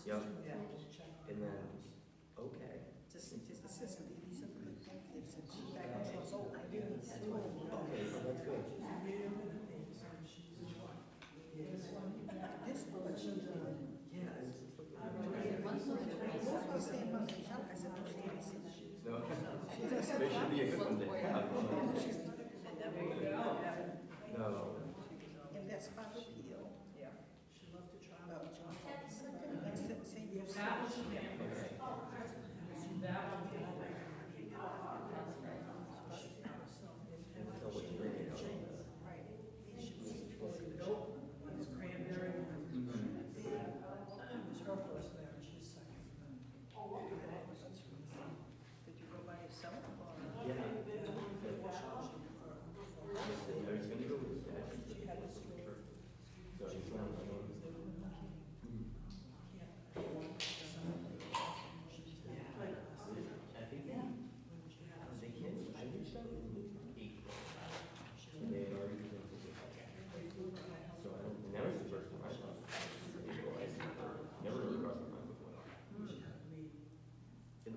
Yep. And then, okay. Just the system. Back when she was old, I didn't. Okay, so that's good. This what she did. Yeah, it's just like. What was saying about the child? I said, no, she didn't see that. No, there should be a good one to have. No. And that's part of the hill. Yeah. She loved to travel. Same year.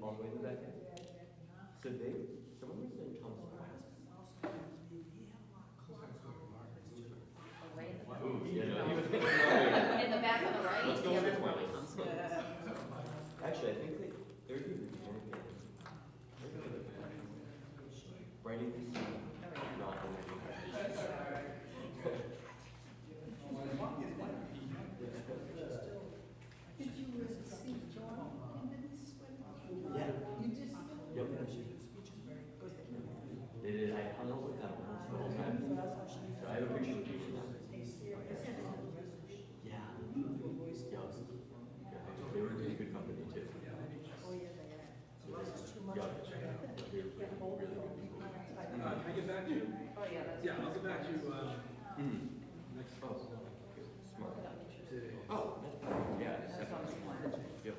All the way in the back end. So someone was saying Thomas Aquinas. Ooh, yeah, no, he was In the back on the right? Let's go Yeah, with that's Aquinas. probably Thomas. Actually, I think they're doing writing this not Did you see John in this one? Yeah. You did? Yep. They did. I hung out with them almost the whole time. So I have a picture of each of them. Yeah. They were doing good company too. Oh, yeah, they are. Yeah. They were really good people. Can I get back to you? Oh, yeah, that's. Yeah, I'll get back to you, next. Oh, smart. Oh, yeah. Yep.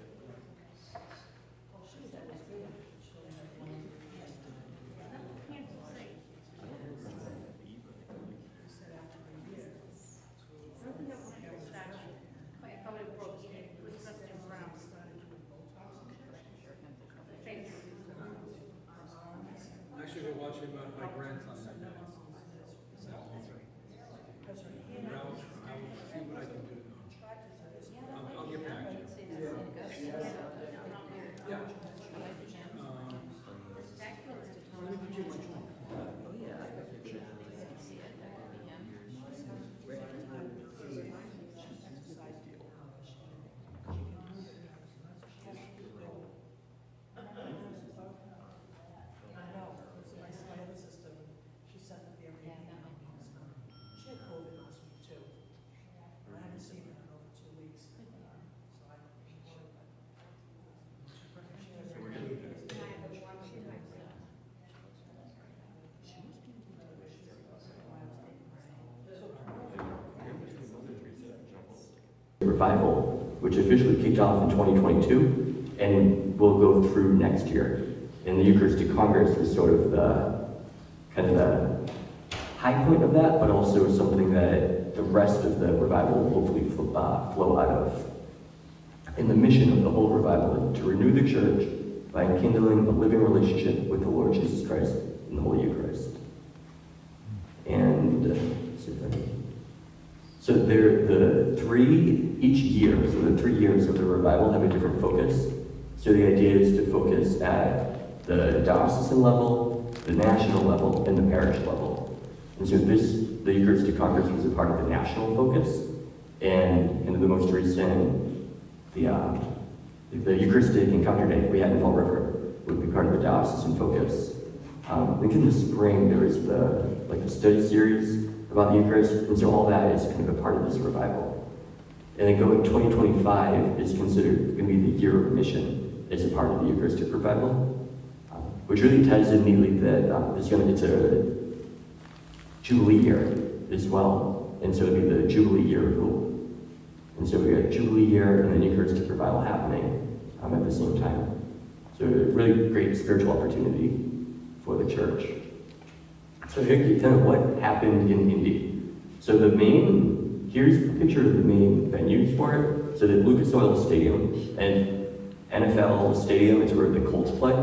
Actually, we're watching my grandson right now. And I'll see what I can do. I'll get back to you. Yeah. Let me put you in my trunk. She sent it there. She had COVID last week too. I haven't seen her in over 2 weeks. So I Revival, which officially kicked off in 2022 and will go through next year. And the Eucharistic Congress is sort of the kind of the high point of that, but also something that the rest of the revival will hopefully flow out of. And the mission of the whole revival is to renew the church by enkindling a living relationship with the Lord Jesus Christ in the Holy Eucharist. And so each year, so the 3 years of the revival have a different focus. So the idea is to focus at the diocesan level, the national level, and the parish level. And so the Eucharistic Congress was a part of the national focus, and in the most recent, the Eucharistic Encounter Day we had in Fall River would be part of the diocesan focus. I think in the spring there was the study series about the Eucharist, and so all that is kind of a part of this revival. And then going 2025 is considered going to be the year of mission as a part of the Eucharistic revival, which really ties in neatly that it's a Jubilee year as well, and so it'll be the Jubilee year of Hope. And so we got Jubilee year and then Eucharistic revival happening at the same time. So a really great spiritual opportunity for the church. So here's kind of what happened in Indy. So here's a picture of the main venues for it. So the Lucas Oil Stadium and NFL Stadium is where the Colts play.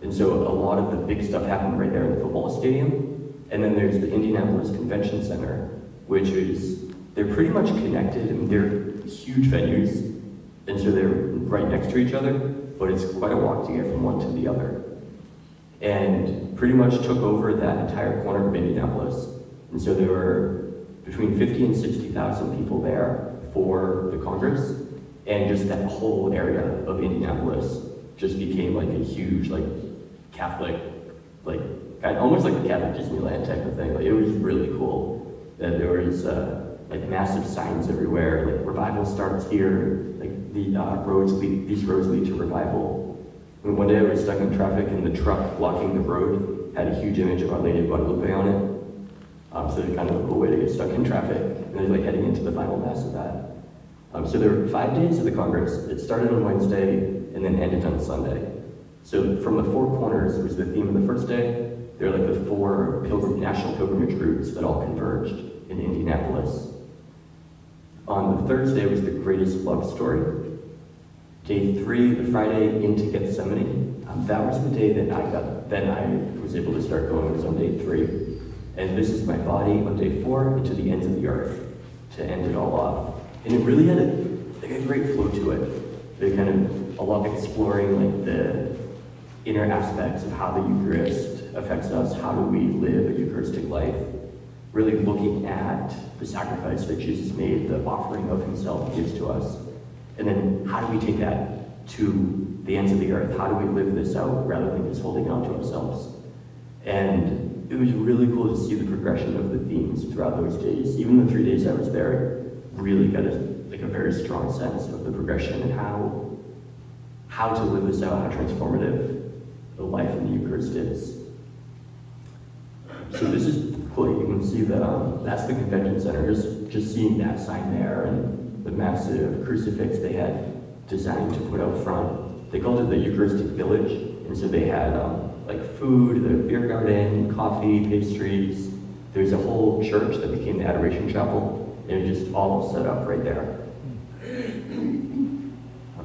And so a lot of the big stuff happened right there in the football stadium. And then there's the Indianapolis Convention Center, which is, they're pretty much connected. I mean, they're huge venues. And so they're right next to each other, but it's quite a walk to get from one to the other. And pretty much took over that entire corner of Indianapolis. And so there were between 50 and 60,000 people there for the Congress. And just that whole area of Indianapolis just became like a huge, like, Catholic, like, almost like a Catholic Disneyland type of thing. Like, it was really cool that there was like massive signs everywhere, like revival starts here, like these roads lead to revival. And one day I was stuck in traffic and the truck blocking the road had a huge image of Our Lady of Guadalupe on it. So it's kind of a cool way to get stuck in traffic. And then like heading into the final mass of that. So there were 5 days of the Congress. It started on Wednesday and then ended on Sunday. So from the four corners was the theme of the first day. They're like the four national pilgrimage routes that all converged in Indianapolis. On the Thursday was the greatest love story. Day 3, the Friday into Gethsemane. That was the day that I was able to start going. It was on day 3. And this is my body on day 4 into the ends of the earth to end it all off. And it really had a great flow to it. They kind of a lot of exploring like the inner aspects of how the Eucharist affects us. How do we live a Eucharistic life? Really looking at the sacrifice that Jesus made, the offering of himself he gives to us. And then how do we take that to the ends of the earth? How do we live this out rather than just holding on to ourselves? And it was really cool to see the progression of the themes throughout those days. Even the 3 days I was there, really got a very strong sense of the progression and how to live this out, how transformative the life in the Eucharist is. So this is cool. You can see that that's the convention center. Just seeing that sign there and the massive crucifix they had designed to put out front. They called it the Eucharistic Village, and so they had like food, the beer garden, coffee, pastries. There's a whole church that became the Adoration Chapel, and it just all set up right there.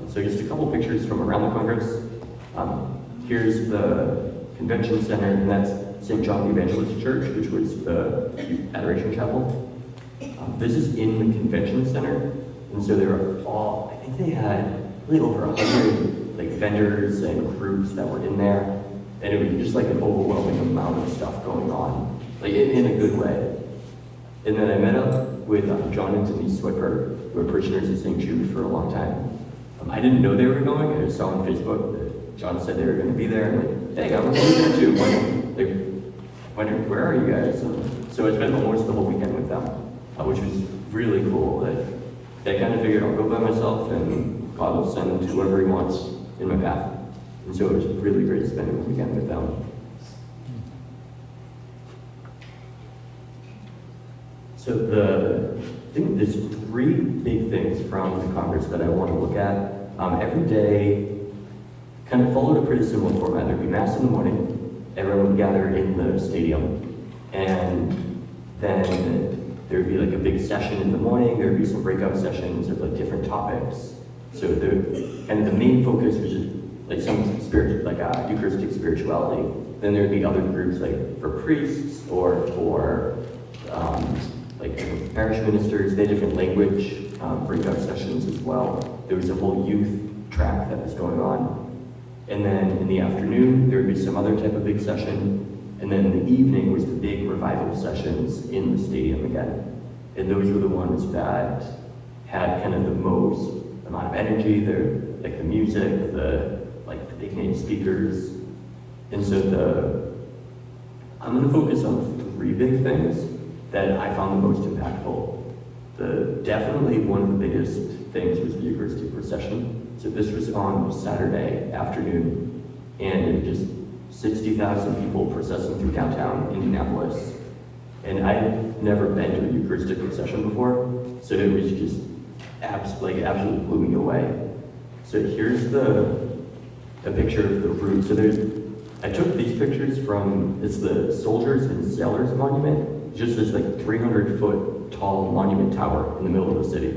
So just a couple pictures from around the Congress. Here's the convention center, and that's St. John the Evangelist Church, which was the Adoration Chapel. This is in the convention center, and so there are all, I think they had really over 100 like vendors and groups that were in there, and it was just like an overwhelming amount of stuff going on, like in a good way. And then I met up with John and Denise Switber, who were parishioners at St. Jude for a long time. I didn't know they were going. I just saw on Facebook that John said they were going to be there. And like, hey, I'm going to be there too. Where are you guys? So I spent almost the whole weekend with them, which was really cool. That I kind of figured I'll go by myself and God will send whoever he wants in my path. And so it was really great spending the weekend with them. So I think there's 3 big things from the Congress that I want to look at. Every day kind of followed a pretty similar format. There'd be Mass in the morning, everyone would gather in the stadium, and then there'd be like a big session in the morning, there'd be some breakout sessions of like different topics. So the main focus was just like some Eucharistic spirituality. Then there'd be other groups like for priests or for like different parish ministers. They had different language breakout sessions as well. There was a whole youth track that was going on. And then in the afternoon, there would be some other type of big session. And then in the evening was the big revival sessions in the stadium again. And those were the ones that had kind of the most amount of energy. They're like the music, the big name speakers. And so I'm going to focus on 3 big things that I found the most impactful. Definitely one of the biggest things was the Eucharistic procession. So this was on Saturday afternoon, and it was just 60,000 people processing through downtown Indianapolis. And I'd never been to a Eucharistic procession before, so it was just absolutely blew me away. So here's the picture of the route. So I took these pictures from, it's the Soldiers and Sailors Monument, just this like 300-foot tall monument tower in the middle of the city.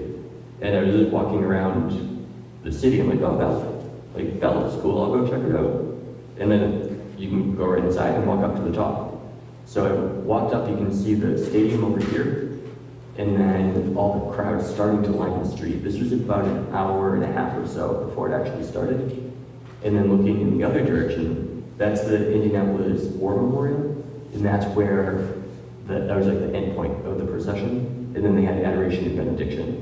And I was just walking around the city. I'm like, oh, that looks cool. I'll go check it out. And then you can go right inside and walk up to the top. So I walked up. You can see the stadium over here, and then all the crowds starting to line the street. This was about an hour and a half or so before it actually started. And then looking in the other direction, that's the Indianapolis War Memorial, and that's where that was like the end point of the procession. And then they had adoration and benediction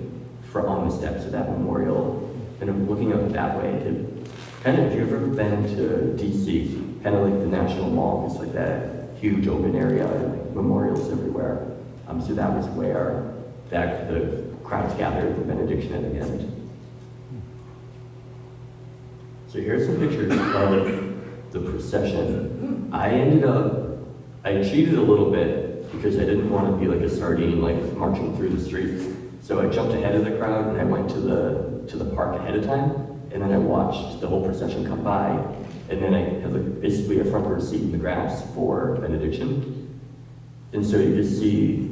on the steps of that memorial. And I'm looking up that way. If you've ever been to DC, kind of like the National Mall, it's like that huge open area, and like memorials everywhere. So that was where the crowds gathered, the benediction at the end. So here's some pictures of the procession. I cheated a little bit because I didn't want to be like a sardine, like marching through the streets. So I jumped ahead of the crowd and I went to the park ahead of time, and then I watched the whole procession come by, and then I had like basically a front row seat in the grass for benediction. And so you just see,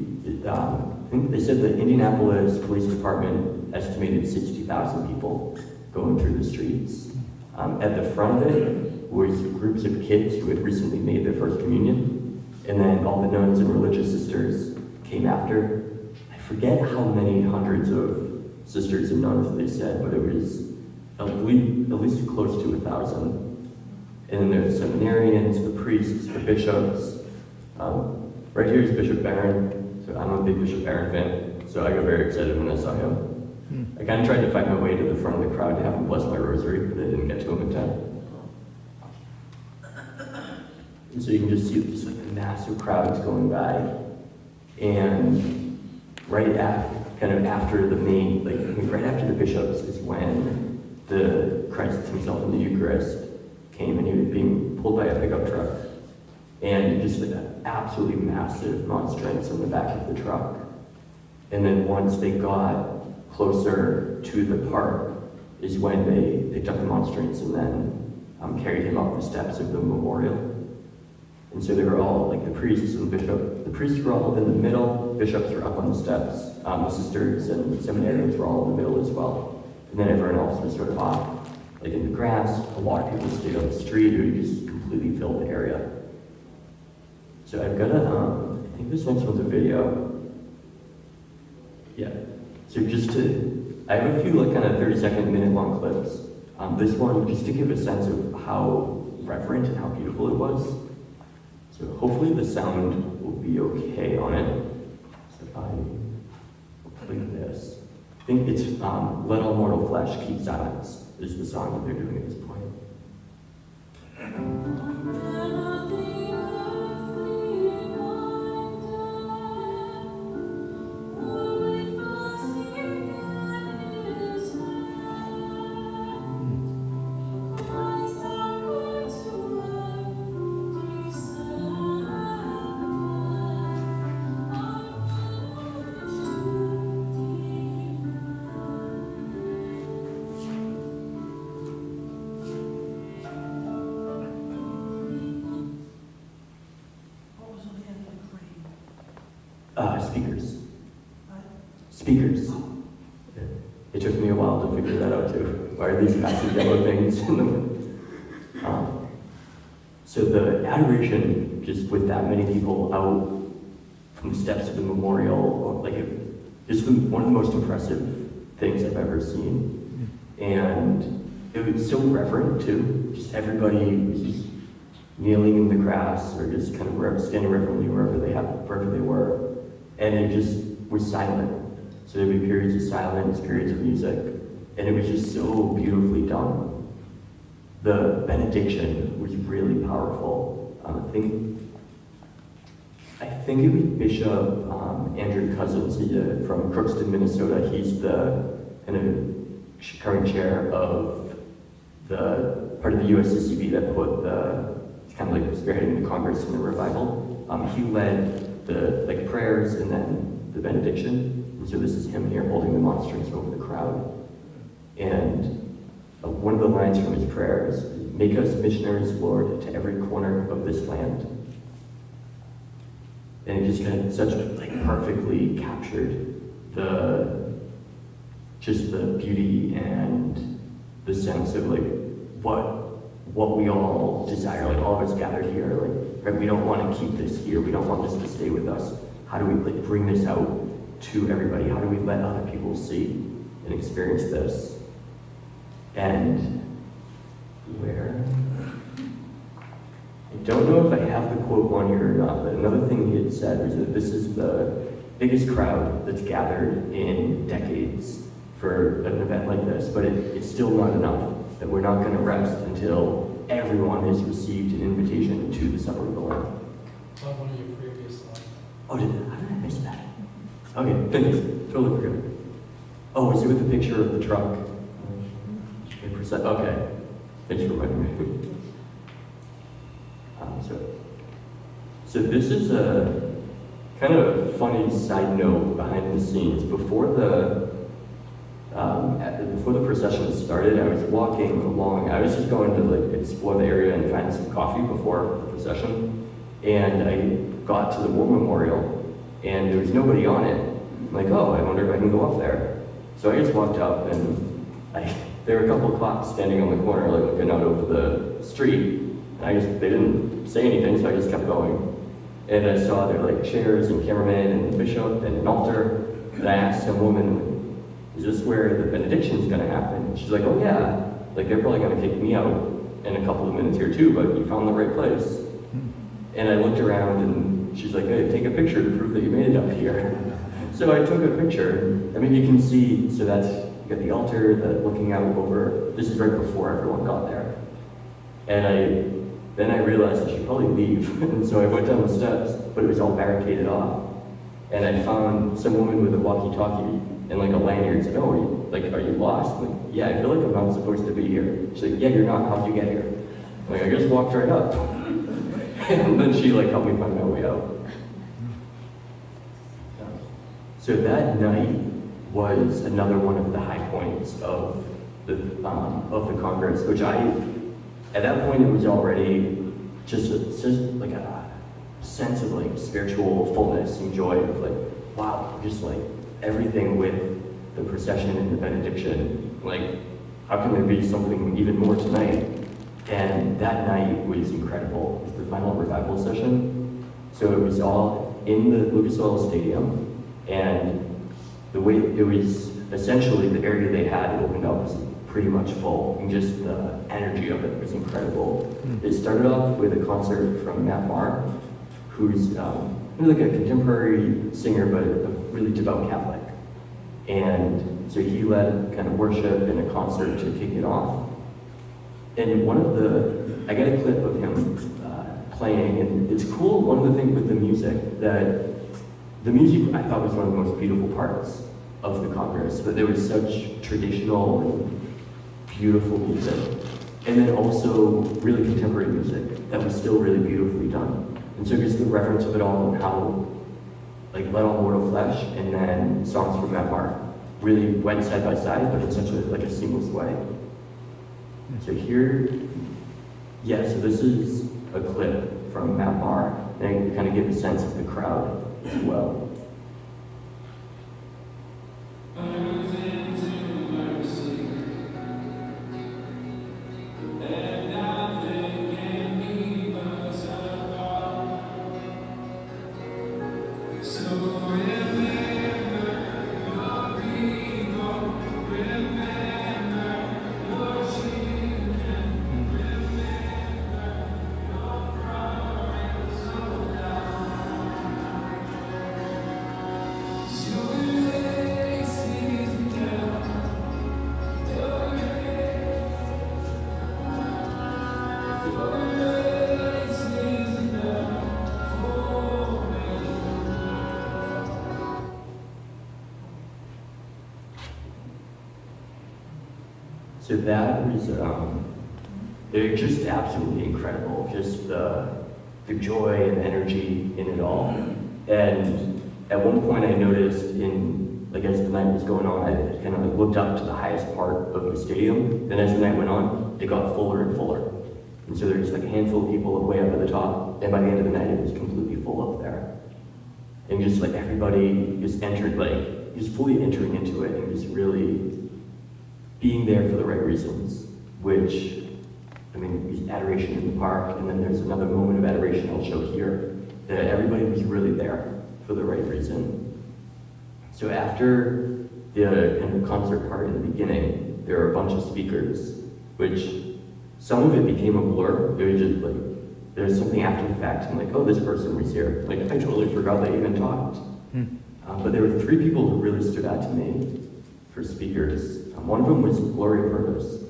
I think they said the Indianapolis Police Department estimated 60,000 people going through the streets. At the front of it was groups of kids who had recently made their first communion, and then all the nuns and religious sisters came after. I forget how many hundreds of sisters and nuns they said, but it was at least close to 1,000. And then there's the seminarians, the priests, the bishops. Right here is Bishop Barron. So I'm a big Bishop Barron fan, so I got very excited when I saw him. I kind of tried to find my way to the front of the crowd to have him bless my rosary, but I didn't get to him in time. And so you can just see just like the massive crowds going by, and right after the main, right after the bishops is when the Christ himself in the Eucharist came, and he was being pulled by a pickup truck, and just like an absolutely massive monstrance in the back of the truck. And then once they got closer to the park is when they picked up the monstrance and then carried him up the steps of the memorial. And so they were all, like the priests and the bishop, the priests were all in the middle, bishops were up on the steps, the sisters and seminarians were all in the middle as well. And then everyone else was sort of off, like in the grass. A lot of people stayed on the street, it would just completely fill the area. So I've got I think this next one's a video. Yeah. So I have a few like kind of 30-second, minute-long clips. This one, just to give a sense of how reverent and how beautiful it was. So hopefully the sound will be okay on it. So if I play this. I think it's Let All Mortal Flesh Keep Silence is the song that they're doing at this point. Speakers. Speakers. Yeah. It took me a while to figure that out too. Why are these massive yellow things in the wind? So the adoration, just with that many people out from the steps of the memorial, just one of the most impressive things I've ever seen. And it was so reverent too. Just everybody was just kneeling in the grass or just kind of standing reverently wherever they were. And it just was silent. So there'd be periods of silence, periods of music, and it was just so beautifully done. The benediction was really powerful. I think it was Bishop Andrew Cousins from Crookston, Minnesota. He's the kind of current chair of the part of the USCCB that put kind of like spearheading the Congress in the revival. He led the prayers and then the benediction. And so this is him here holding the monstrance over the crowd. And one of the lines from his prayer is, "Make us missionaries, Lord, to every corner of this land." And it just kind of perfectly captured just the beauty and the sense of like what we all desire, like all of us gathered here, like, right, we don't want to keep this here, we don't want this to stay with us. How do we like bring this out to everybody? How do we let other people see and experience this? And where? I don't know if I have the quote on here or not, but another thing he had said was that this is the biggest crowd that's gathered in decades for an event like this, but it's still not enough, that we're not going to rest until everyone has received an invitation to the supper of the Lamb. On one of your previous slides. Oh, how did I miss that? Okay, thank you. Totally forgot. Oh, was it with the picture of the truck? Okay, thanks for reminding me. So this is a kind of funny side note behind the scenes. Before the procession started, I was walking along. I was just going to like explore the area and find some coffee before the procession, and I got to the war memorial, and there was nobody on it. I'm like, oh, I wonder if I can go up there. So I just walked up, and there were a couple of clocks standing on the corner, like looking out over the street. And they didn't say anything, so I just kept going. And I saw there like chairs and cameramen and a bishop and an altar. And I asked some woman, is this where the benediction's gonna happen? She's like, oh yeah, like they're probably gonna kick me out in a couple of minutes here too, but you found the right place. And I looked around and she's like, hey, take a picture to prove that you made it up here. So I took a picture. I mean, you can see, so that's, you got the altar, looking out over, this is right before everyone got there. And then I realized I should probably leave, and so I went down the steps, but it was all barricaded off. And I found some woman with a walkie-talkie and like a lanyard and said, oh, are you lost? I'm like, yeah, I feel like I'm not supposed to be here. She's like, yeah, you're not, how'd you get here? I'm like, I just walked right up. And then she like helped me find my way out. So that night was another one of the high points of the Congress, which at that point, it was already just like a sense of like spiritual fullness and joy of like, wow, just like everything with the procession and the benediction, like how can there be something even more tonight? And that night was incredible. It was the final revival session. So it was all in the Lucas Oil Stadium, and the way it was essentially the area they had opened up was pretty much full, and just the energy of it was incredible. It started off with a concert from Matt Maher, who's like a contemporary singer, but a really devout Catholic. And so he led kind of worship and a concert to kick it off. And I got a clip of him playing, and it's cool, one of the things with the music, that the music I thought was one of the most beautiful parts of the Congress, but there was such traditional and beautiful music, and then also really contemporary music that was still really beautifully done. And so just the reference of it all and how, like, Let All Mortal Flesh and then songs from Matt Maher really went side by side, but in such a seamless way. So here, so this is a clip from Matt Maher, and I kind of give a sense of the crowd as well. So that was it was just absolutely incredible, just the joy and energy in it all. And at one point I noticed as the night was going on, I kind of looked up to the highest part of the stadium. Then as the night went on, it got fuller and fuller. And so there's like a handful of people way up at the top, and by the end of the night it was completely full up there. And just like everybody just entered like he was fully entering into it, and he was really being there for the right reasons, which, I mean, adoration in the park, and then there's another moment of adoration I'll show here, that everybody was really there for the right reason. So after the kind of concert part in the beginning, there were a bunch of speakers, which some of it became a blur. It was just like, there's something after the fact, I'm like, oh, this person was here. Like, I totally forgot they even talked. But there were 3 people who really stood out to me for speakers. One of them was Gloria Purvis,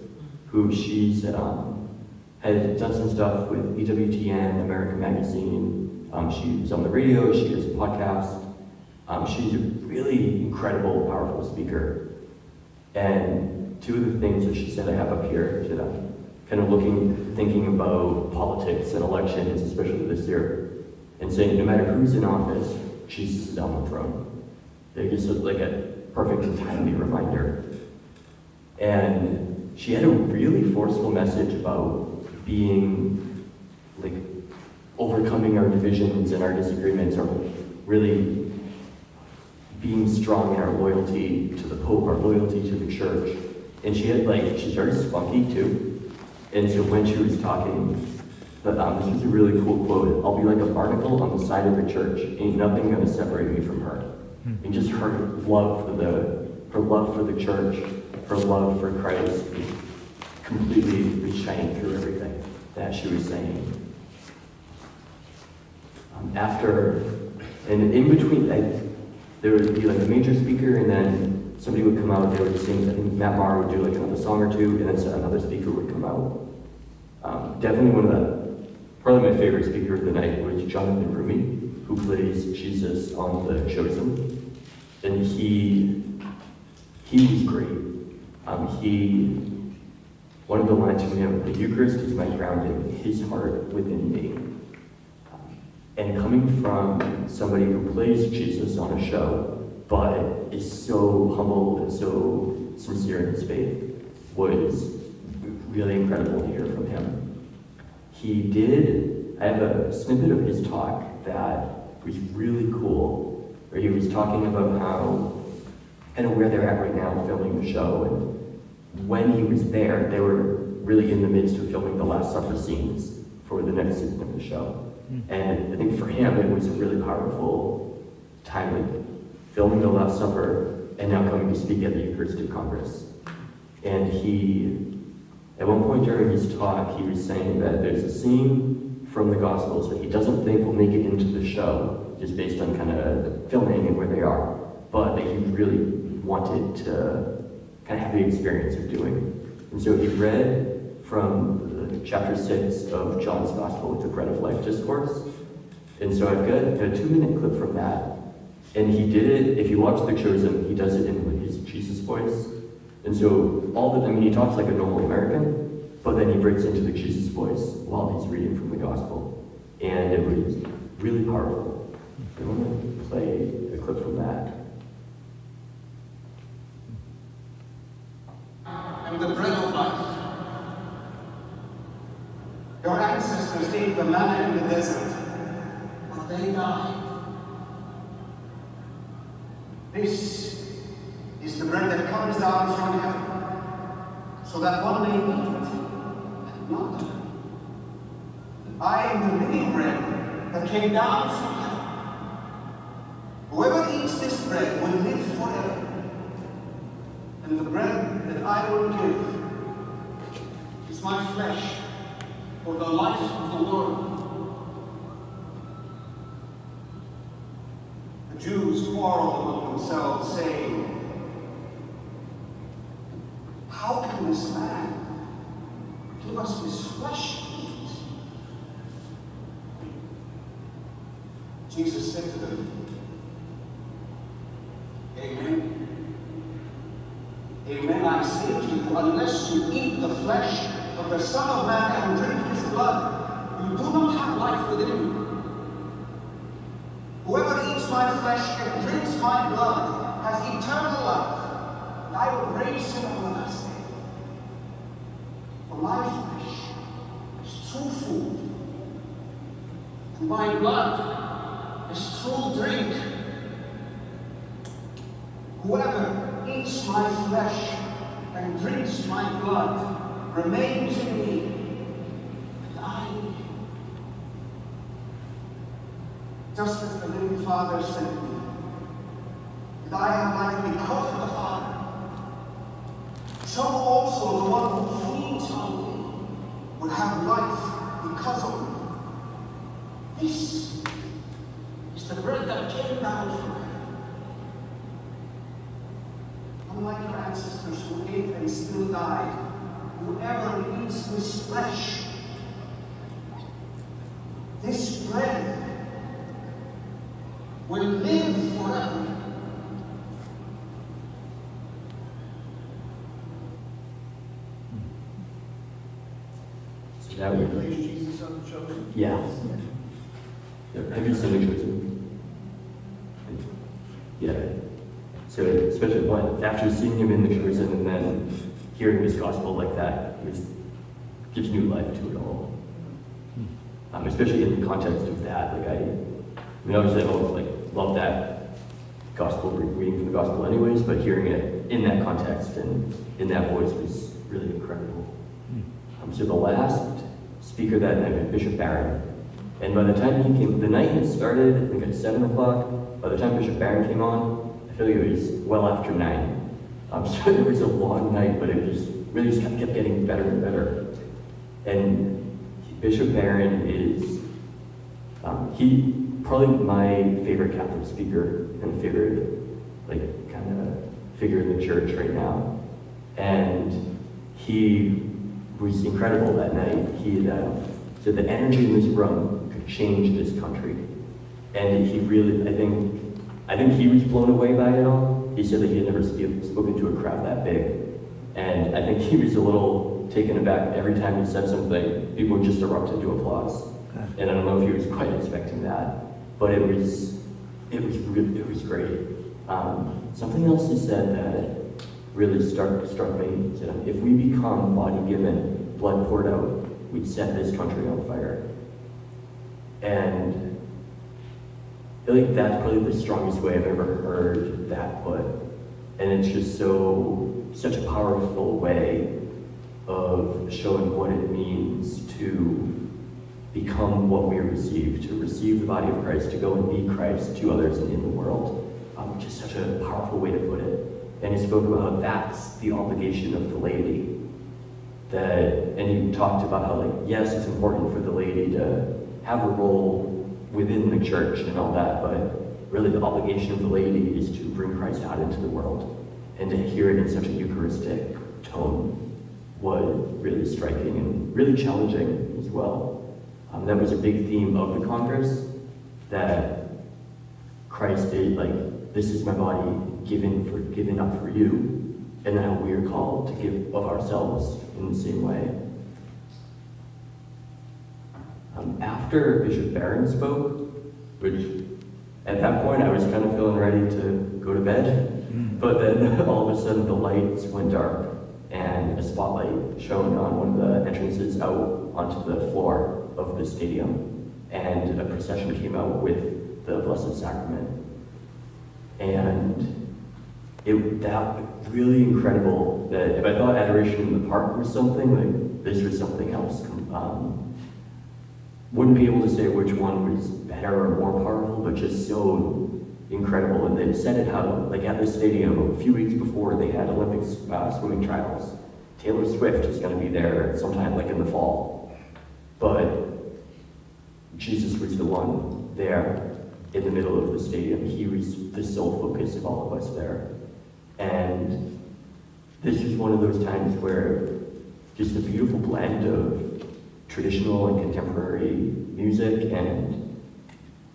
who she's had done some stuff with EWTN, American Magazine. She was on the radio, she has a podcast. She's a really incredible, powerful speaker. And 2 of the things that she said I have up here, that I'm kind of thinking about politics and elections, especially this year, and saying no matter who's in office, Jesus is on the throne. They're just like a perfect and timely reminder. And she had a really forceful message about being, like, overcoming our divisions and our disagreements, or really being strong in our loyalty to the Pope, our loyalty to the church. And she's very spunky too. And so when she was talking, this was a really cool quote: "I'll be like a barnacle on the side of the church. Ain't nothing gonna separate me from her." And just her love for the church, her love for Christ, completely was shining through everything that she was saying. And in between, there would be like a major speaker, and then somebody would come out, they would sing. I think Matt Maher would do like another song or 2, and then another speaker would come out. Definitely probably my favorite speaker of the night was Jonathan Rumi, who plays Jesus on The Chosen. And he was great. One of the lines from him, "The Eucharist is my grounding, his heart within me." And coming from somebody who plays Jesus on a show, but is so humble and so sincere in his faith, was really incredible to hear from him. I have a snippet of his talk that was really cool, where he was talking about how, kind of where they're at right now filming the show, and when he was there, they were really in the midst of filming the Last Supper scenes for the next season of the show. And I think for him, it was a really powerful time, like filming the Last Supper and now coming to speak at the Eucharistic Congress. And at one point during his talk, he was saying that there's a scene from the Gospels that he doesn't think will make it into the show, just based on kind of the filming and where they are, but that he really wanted to kind of have the experience of doing. And so he read from chapter 6 of John's Gospel with the Bread of Life discourse. And so I've got a 2-minute clip from that. And he did it, if you watch The Chosen, he does it in his Jesus voice. And so he talks like a normal American, but then he breaks into the Jesus voice while he's reading from the Gospel. And it was really powerful. I want to play a clip from that. I'm the bread of life. Your ancestors ate the manna in the desert, but they died. This is the bread that comes down from heaven, so that one may eat it and not die. I am the living bread that came down from heaven. Whoever eats this bread will live forever. And the bread that I will give is my flesh for the life of the world. The Jews quarreled among themselves, saying, "How can this man give us his flesh to eat?" Jesus said to them, "Amen. Amen, I say to you, unless you eat the flesh of the Son of Man and drink his blood, you do not have life within you. Whoever eats my flesh and drinks my blood has eternal life, and I will raise him on the last day. For my flesh is true food, and my blood is true drink. Whoever eats my flesh and drinks my blood remains in me, and I in him. Just as the living Father sent me, and I have life because of the Father, so also the one who feeds on me will have life because of me. This is the bread that came down from heaven. Unlike your ancestors who ate and still died, whoever eats this flesh, this bread, will live forever. So that would, Place Jesus on the chosen. yeah. Have you seen The Chosen? Yeah. So especially after seeing him in The Chosen and then hearing his gospel like that, it gives new life to it all. Especially in the context of that, obviously I don't love that gospel reading from the gospel anyways, but hearing it in that context and in that voice was really incredible. So the last speaker that night was Bishop Barron. And by the time he came, the night had started, I think at 7 o'clock. By the time Bishop Barron came on, I feel like it was well after 9. So it was a long night, but it just really just kept getting better and better. And Bishop Barron is, he probably my favorite Catholic speaker and favorite, kind of figure in the church right now. And he was incredible that night. He had said the energy in this room could change this country. And he really, I think he was blown away by it all. He said that he had never spoken to a crowd that big. And I think he was a little taken aback every time he said something. People would just erupt into applause. And I don't know if he was quite expecting that, but it was great. Something else he said that really struck me. He said, if we become body given, blood poured out, we'd set this country on fire. And I feel like that's probably the strongest way I've ever heard that put. And it's just such a powerful way of showing what it means to become what we receive, to receive the body of Christ, to go and be Christ to others and in the world. Which is such a powerful way to put it. And he spoke about how that's the obligation of the laity. And he talked about how, yes, it's important for the laity to have a role within the church and all that, but really the obligation of the laity is to bring Christ out into the world. And to hear it in such a Eucharistic tone was really striking and really challenging as well. That was a big theme of the Congress, that Christ did, this is my body given up for you, and then how we are called to give of ourselves in the same way. After Bishop Barron spoke, which at that point I was kind of feeling ready to go to bed, but then all of a sudden the lights went dark and a spotlight shone on one of the entrances out onto the floor of the stadium, and a procession came out with the Blessed Sacrament. And that really incredible that if I thought adoration in the park was something, this was something else. Wouldn't be able to say which one was better or more powerful, but just so incredible. And they said it how, at this stadium, a few weeks before they had Olympic swimming trials, Taylor Swift is going to be there sometime in the fall. But Jesus was the one there in the middle of the stadium. He was the sole focus of all of us there. And this is one of those times where just the beautiful blend of traditional and contemporary music and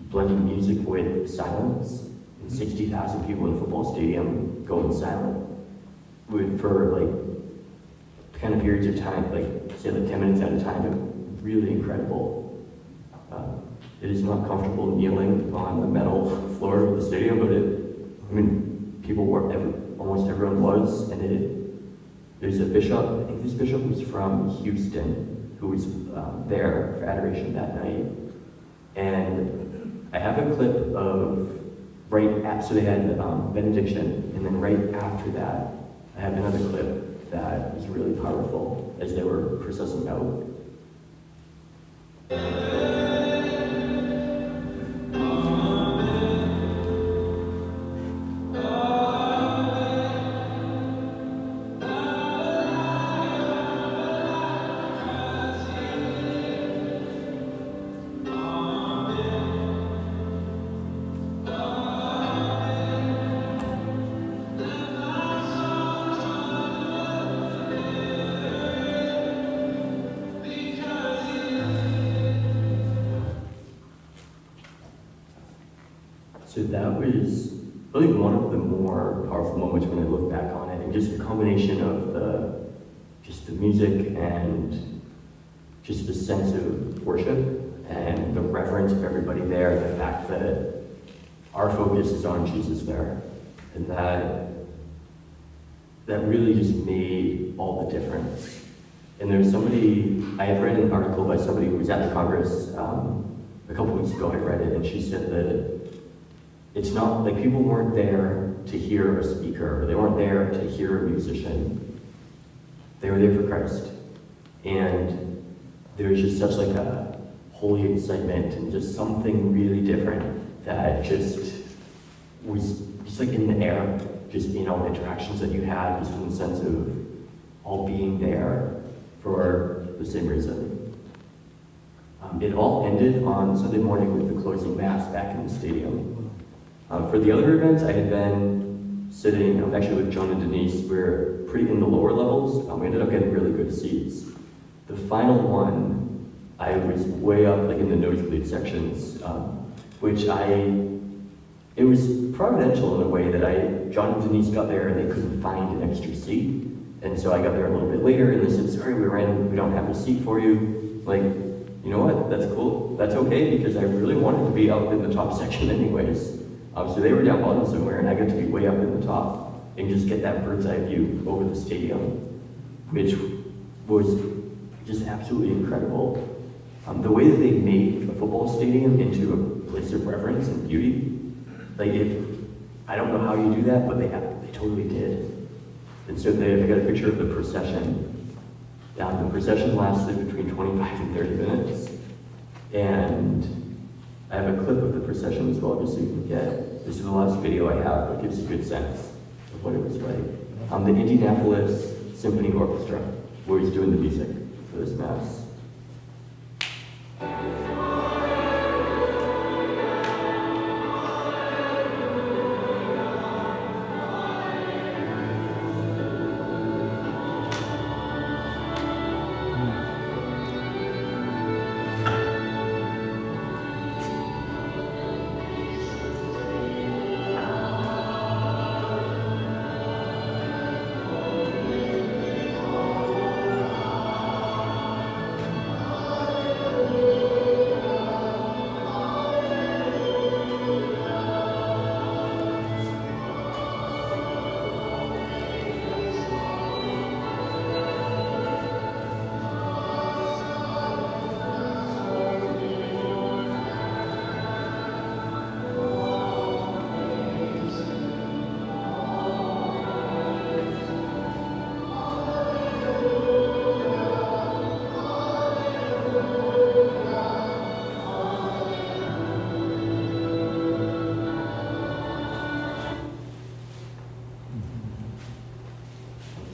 blending music with silence. And 60,000 people in a football stadium going silent for kind of periods of time, say 10 minutes at a time, really incredible. It is not comfortable kneeling on the metal floor of the stadium, but people were, almost everyone was, and there's a bishop, I think this bishop was from Houston, who was there for adoration that night. And I have a clip of so they had benediction, and then right after that, I have another clip that was really powerful as they were processing out. So that was really one of the more powerful moments when I look back on it, and just the combination of the music and just the sense of worship and the reverence of everybody there, the fact that our focus is on Jesus there, and that really just made all the difference. And there's somebody, I had read an article by somebody who was at the Congress a couple weeks ago. I read it, and she said that it's not like people weren't there to hear a speaker, or they weren't there to hear a musician. They were there for Christ. And there was just such like a holy excitement and just something really different that just was just like in the air, just in all the interactions that you had, just in the sense of all being there for the same reason. It all ended on Sunday morning with the closing mass back in the stadium. For the other events, I had been sitting, actually with John and Denise, we're pretty in the lower levels. We ended up getting really good seats. The final one, I was way up, like in the nosebleed sections, it was providential in a way that John and Denise got there and they couldn't find an extra seat. And so I got there a little bit later and they said, sorry, we don't have a seat for you. Like, you know what, that's cool, that's okay, because I really wanted to be up in the top section anyways. So they were down bottom somewhere, and I got to be way up in the top and just get that bird's eye view over the stadium, which was just absolutely incredible. The way that they made a football stadium into a place of reverence and beauty, I don't know how you do that, but they totally did. And so I got a picture of the procession. The procession lasted between 25 and 30 minutes, and I have a clip of the procession as well, just so you can get, this is the last video I have, but it gives you a good sense of what it was like. The Indianapolis Symphony Orchestra, where he's doing the music for this mass.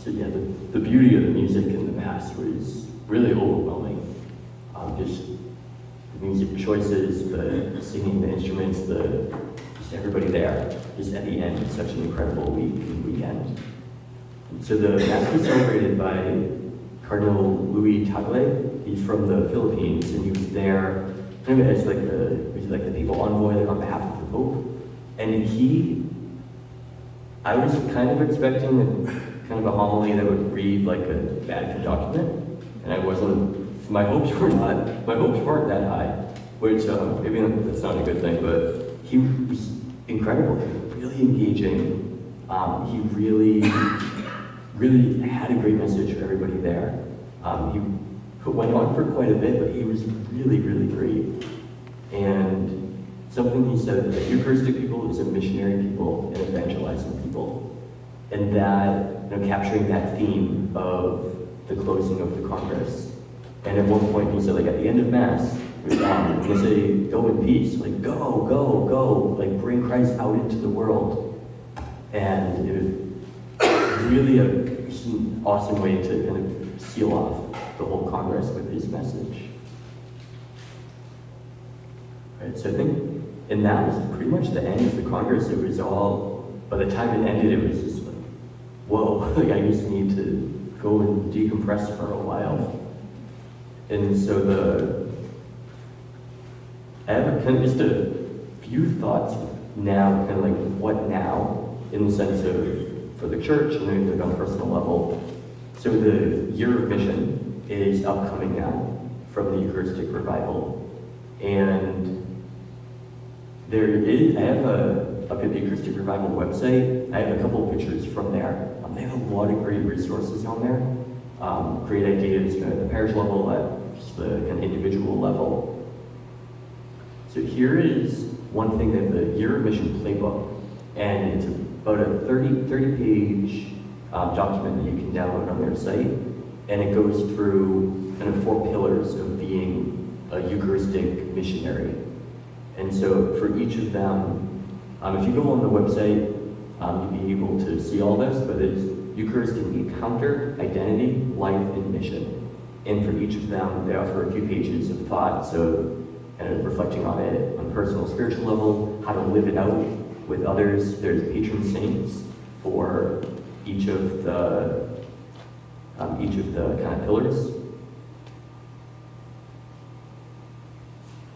So yeah, the beauty of the music in the Mass was really overwhelming. Just the music choices, the singing, the instruments, just everybody there. Just at the end, it's such an incredible weekend. So the Mass was celebrated by Cardinal Louis Tagle. He's from the Philippines, and he was there kind of as like the papal envoy, like on behalf of the Pope. And I was kind of expecting kind of a homily that would read like a Vatican document, and I wasn't. My hopes weren't that high, which maybe that's not a good thing. But he was incredible, really engaging. He really had a great message for everybody there. He went on for quite a bit, but he was really great. And something he said that Eucharistic people is a missionary people and evangelizing people. And that, capturing that theme of the closing of the Congress. And at one point he said, like, at the end of Mass, he say, go in peace, like, go, go, go, like, bring Christ out into the world. And it was really an awesome way to kind of seal off the whole Congress with his message. Right, so I think, and that was pretty much the end of the Congress. It was all, by the time it ended, it was just like, whoa, like, I just need to go and decompress for a while. And so I have kind of just a few thoughts now, kind of like what now, in the sense of for the church and then on a personal level. So the year of mission is upcoming now from the Eucharistic revival. And there is, I have up at the Eucharistic Revival website, I have a couple of pictures from there. They have a lot of great resources on there. Great ideas at the parish level, at just the kind of individual level. So here is one thing that the Year of Mission Playbook, and it's about a 30-page document that you can download on their site, and it goes through kind of 4 pillars of being a Eucharistic missionary. And so for each of them, if you go on the website, you'll be able to see all this, but it's Eucharistic encounter, identity, life, and mission. And for each of them, they offer a few pages of thought, so kind of reflecting on it on a personal, spiritual level, how to live it out with others. There's patron saints for each of the kind of pillars.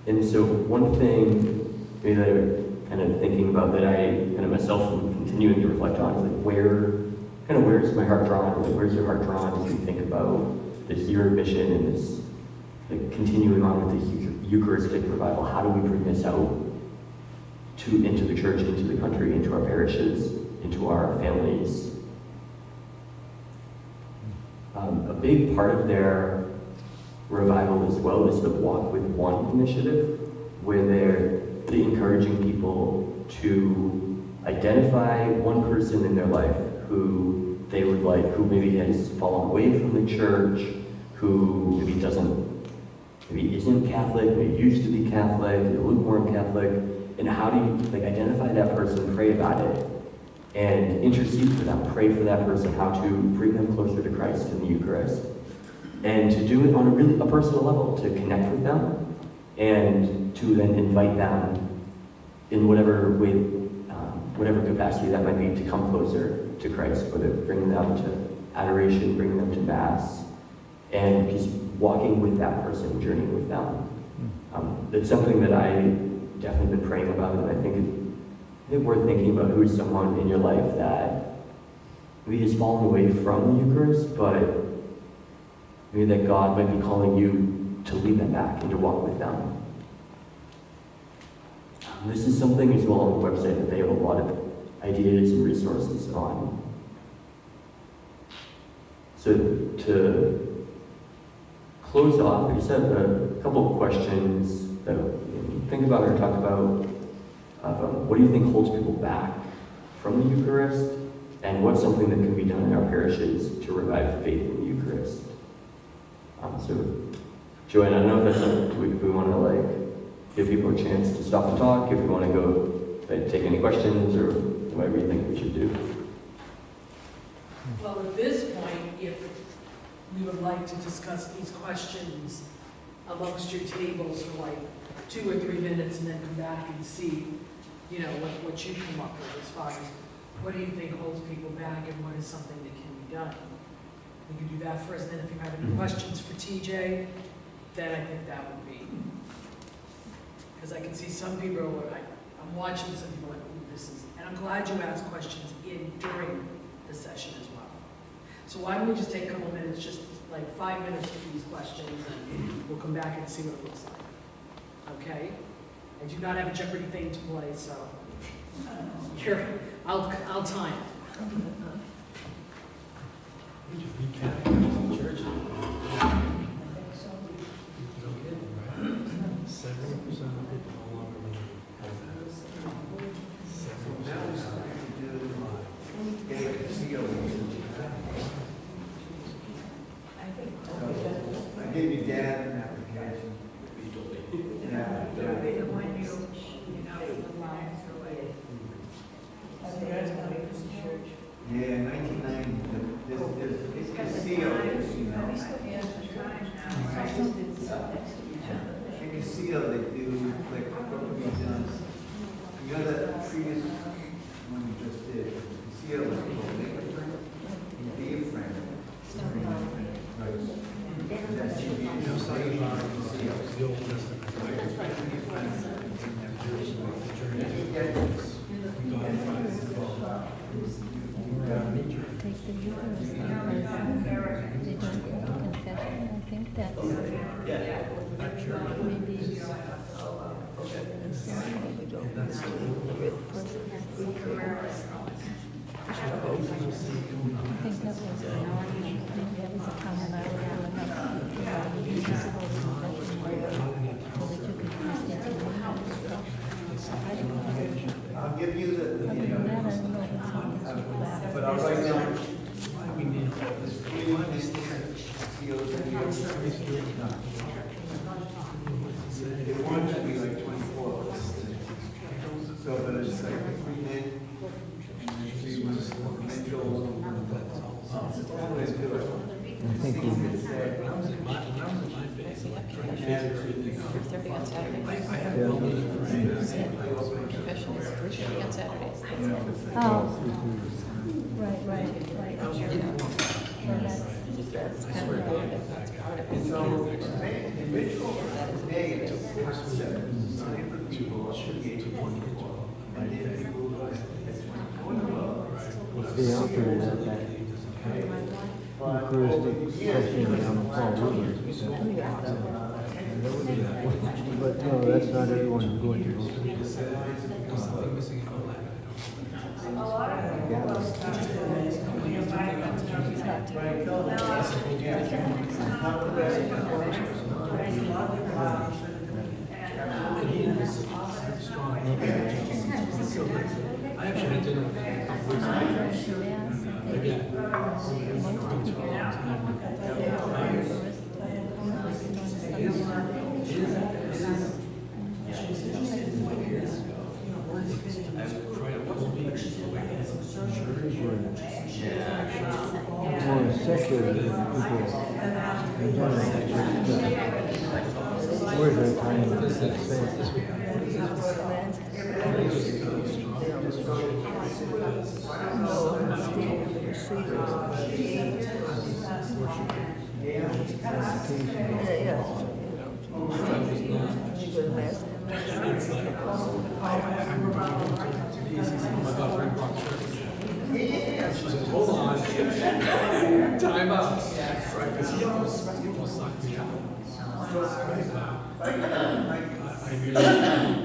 And so one thing maybe that I'm kind of thinking about that I kind of myself am continuing to reflect on is like where's my heart drawn, or like where's your heart drawn as you think about this year of mission and this like continuing on with the Eucharistic revival? How do we bring this out into the church, into the country, into our parishes, into our families? A big part of their revival as well is the Walk with One initiative, where they're encouraging people to identify one person in their life who they would like, who maybe has fallen away from the church, who maybe isn't Catholic, maybe used to be Catholic, lukewarm Catholic, and how do you like identify that person, pray about it, and intercede for them, pray for that person, how to bring them closer to Christ in the Eucharist, and to do it on a personal level, to connect with them, and to then invite them in whatever way, whatever capacity that might be, to come closer to Christ, whether bringing them to adoration, bringing them to Mass, and just walking with that person, journeying with them. It's something that I definitely been praying about, and I think it's worth thinking about who is someone in your life that maybe has fallen away from the Eucharist, but maybe that God might be calling you to lead them back and to walk with them. This is something as well on the website that they have a lot of ideas and resources on. So to close off, I just have a couple of questions that you think about or talk about. What do you think holds people back from the Eucharist? And what's something that can be done in our parishes to revive faith in the Eucharist? So, Joanne, I don't know if that's something if we want to give people a chance to stop and talk, if we want to go take any questions or whatever you think we should do. Well, at this point, if we would like to discuss these questions amongst your tables for 2 or 3 minutes and then come back and see, what you come up with as far as what do you think holds people back and what is something that can be done. We can do that first, and then if you have any questions for TJ, then I think that would be, because I can see some people I'm watching some people like, ooh, this is, and I'm glad you asked questions during the session as well. So why don't we just take a couple minutes, just 5 minutes for these questions, and we'll come back and see what it looks like. Okay? I do not have a Jeopardy thing to play, so I'll time it. We just recap the church. No kidding, right? 70% of people no longer believe. seal, they do, like, what we done. You know that previous one you just did, the seal is called make a friend, and be a friend. Right. That's the seal. The Old Testament. Take the Eucharist as they don't go to confession. I think that's maybe I think that was a comment I would have municipal confession so that you could I'll give you the, other than that, I don't know if it's on this class. but I'll write down Why we need this three seals and you. It wants to be like 24. So, but it's like 3 men and then 3 men. Always good. I think we my face, like trying to figure everything out. 30 on Saturday. I have well enough Confession is 3:30 on Saturdays. Oh, right. That's kind of that's part of it. So, the ritual today is designed for people to be 24. And then people who are 24. The opera is that Eucharistic session on the Paul Rivers. But no, that's not everyone who's going to. There's something missing in my life. And he was strong. I actually had dinner with him a couple weeks ago. Again, we've been friends for a long time. More secular people in general. Where's their time to spend? She says, hold on. Time out. Right, because he almost sucked me out. I really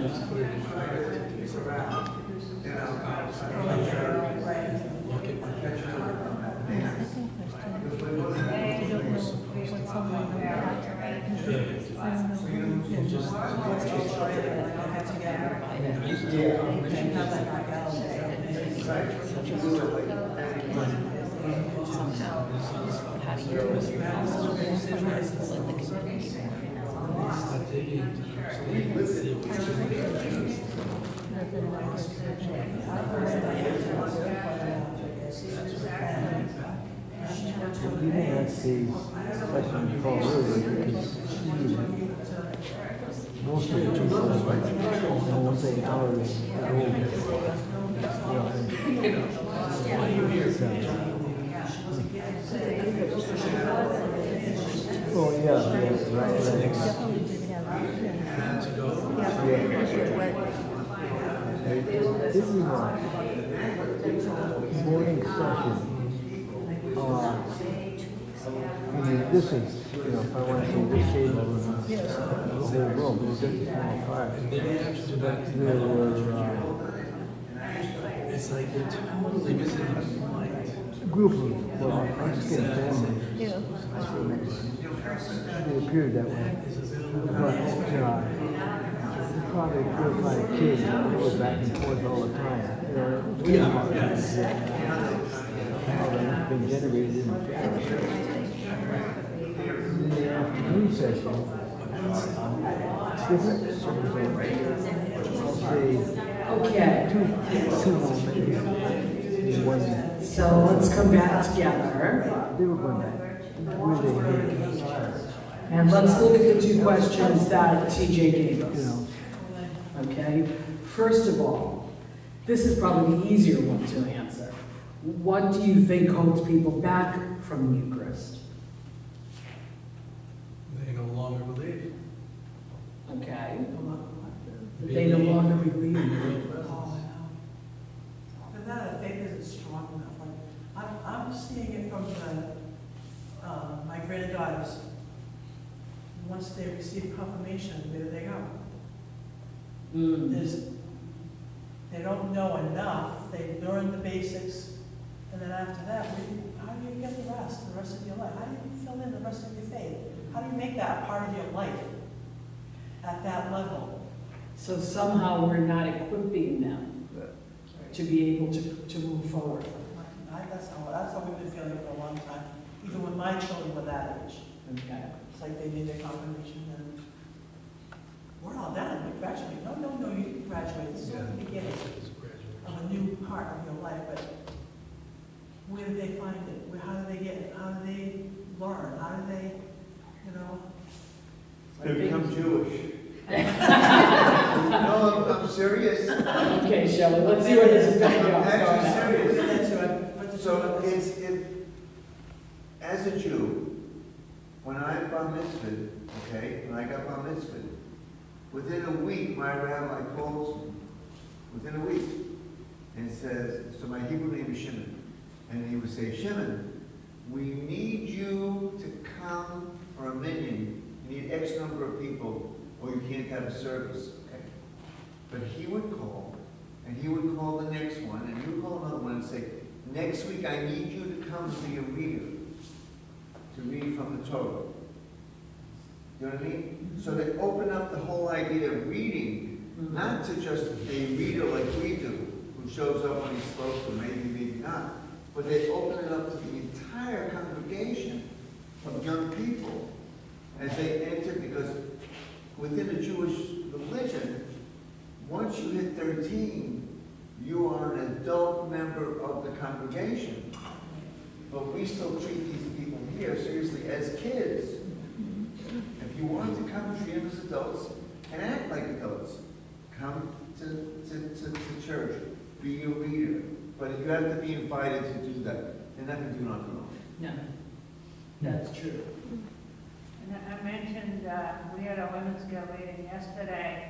let's put it in my heart. Look at my picture. And just I used to do How do you let the community start digging into understanding and see what's Even at the session Paul Rivers, because most of the people, I won't say hours, why you here? oh yeah, right. To go. This is a morning session. I mean, this is, if I want to say this table, the whole room, it's just a small part. And their reaction to that There were it's like they're totally missing the point. a group of Mexican families. They appeared that way. But probably 4 or 5 kids that go back and forth all the time. How they've been generated in the family. In the afternoon session, different Okay, so let's come back together. they were going back. Where they And let's look at the two questions that TJ gave You us. know, Okay, first of all, this is probably the easier one to answer. What do you think holds people back from the Eucharist? They no longer believe. Okay. They no longer believe. But that faith isn't strong enough. Like, I'm seeing it from my granddaughters. Once they receive confirmation, where do they go? They don't know enough. They learn the basics, and then after that, how do you get the rest of your life? How do you fill in the rest of your faith? How do you make that a part of your life at that level? So somehow we're not equipping them to be able to move forward. That's how we've been feeling for a long time. Even when my children were that age. Okay. It's like they need their confirmation and we're all done, we graduate. No, you can graduate. This is Yeah. the beginning It's graduation. of a new part of your life, but where do they find it? How do they get it? How do they learn? How do they, you know? They become Jewish. No, I'm serious. Okay, Shelley, let's see where this is going to go. I'm actually We'll serious. get into it, but So if, as a Jew, when I bar mitzvahed, okay, when I got bar mitzvahed, within a week, my rabbi calls me, within a week, and says, so my Hebrew name is Shimon, and he would say, Shimon, we need you to come for a minyan. You need X number of people, or you can't have a service, okay? But he would call, and he would call the next one, and he would call another one and say, next week I need you to come to be a reader, to read from the Torah. You know what I mean? So they open up the whole idea of reading, not to just a reader like we do, who shows up when he's supposed to, maybe not, but they open it up to the entire congregation of young people as they enter, because within a Jewish religion, once you hit 13, you are an adult member of the congregation. But we still treat these people here seriously as kids. If you want to come and treat them as adults and act like adults, come to church, be a reader. But you have to be invited to do that. They're not going to do it on their own. No, that's true. And I mentioned, we had a women's guild meeting yesterday,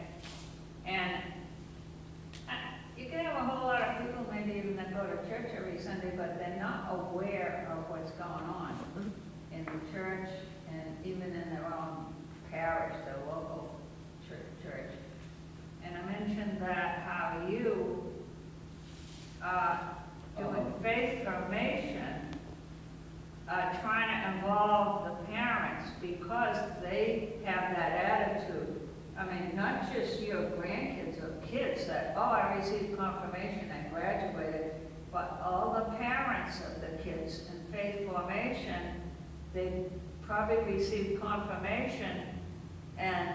and you can have a whole lot of people, maybe even that go to church every Sunday, but they're not aware of what's going on in the church and even in their own parish, their local church. And I mentioned that how you, doing faith formation, trying to involve the parents because they have that attitude. I mean, not just your grandkids or kids that, oh, I received confirmation, I graduated, but all the parents of the kids in faith formation, they probably received confirmation and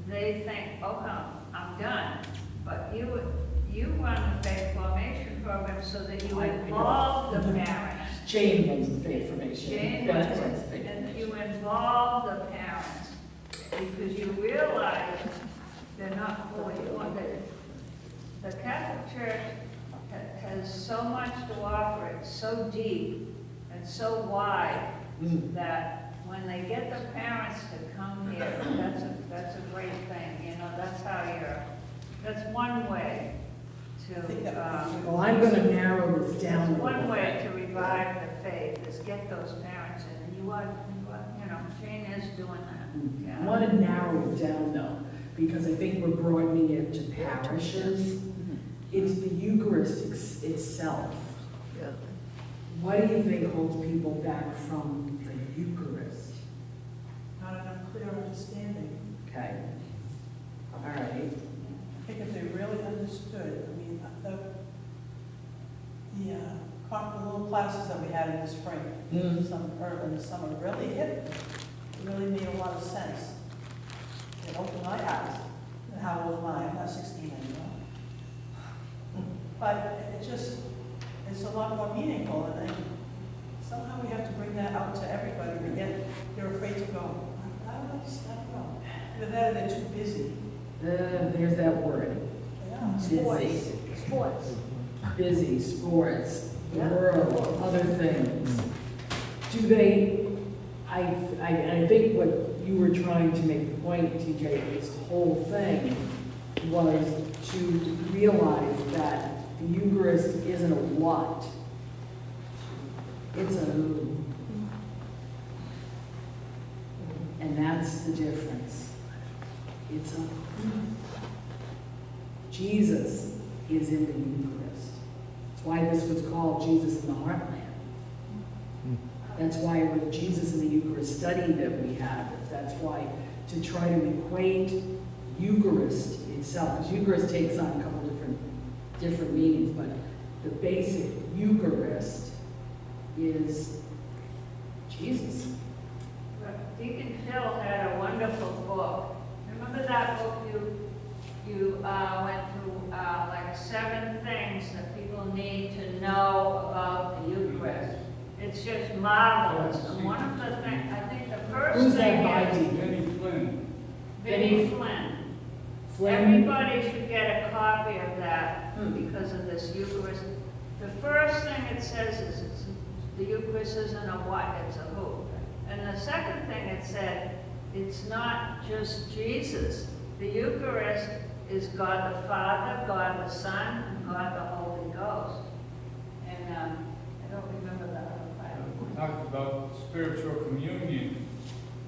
they think, okay, I'm done. But you run the faith formation program so that you involve the parents. Jane runs the faith formation. Jane Beth runs runs the it, faith and formation. you involve the parents, because you realize they're not fully funded. The Catholic Church has so much to offer, it's so deep and so wide, that when they get the parents to come here, that's a great thing, you know, that's one way to, Well, I'm going to narrow this down. a little one bit. way to revive the faith is get those parents in, and you know, Jane is doing that. I Yeah. want to narrow it down though, because I think we're broadening it to parishes. It's the Eucharist itself. What do you think holds people back from the Eucharist? not enough clear understanding. Okay. All right. I think if they really understood, I mean, the little classes that we had in the spring, some in the summer, really made a lot of sense. It opened my eyes. And how old am I? I'm not 16 anymore. But it's a lot more meaningful, and somehow we have to bring that out to everybody. They're afraid to go. I don't know. Either that or they're too busy. There's that word, They are. busy. Sports. Busy, sports, the world, other things. Do they, I think what you were trying to make the point, TJ, this whole thing was to realize that the Eucharist isn't a what, it's a who. And that's the difference. It's a who. Jesus is in the Eucharist. That's why this was called Jesus in the Heartland. That's why it was Jesus in the Eucharist study that we have. That's why to try to equate Eucharist itself, because Eucharist takes on a couple different meanings, but the basic Eucharist is Jesus. Deacon Phil had a wonderful book. Remember that book you went through, like 7 things that people need to know about the Eucharist. It's just marvelous. And one of the things, I think the first Who's thing that by, is Deacon? Vinnie Flynn. Flynn? Everybody should get a copy of that because of this Eucharist. The first thing it says is the Eucharist isn't a what, it's a who. And the second thing it said, it's not just Jesus. The Eucharist is God the Father, God the Son, and God the Holy Ghost. And I don't remember the other part. We talked about spiritual communion.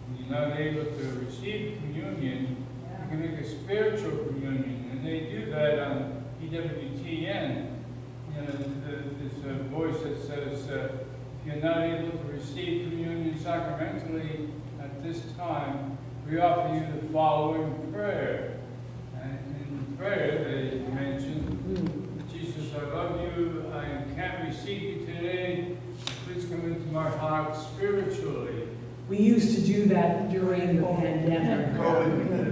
When you're not able to receive communion, you can make a spiritual communion. And they do that on EWTN. You know, there's a voice that says, if you're not able to receive communion sacramentally at this time, we offer you the following prayer. And in prayer, they mention, Jesus, I love you. I can't receive you today. Please come into my heart spiritually. We used to do that during the pandemic.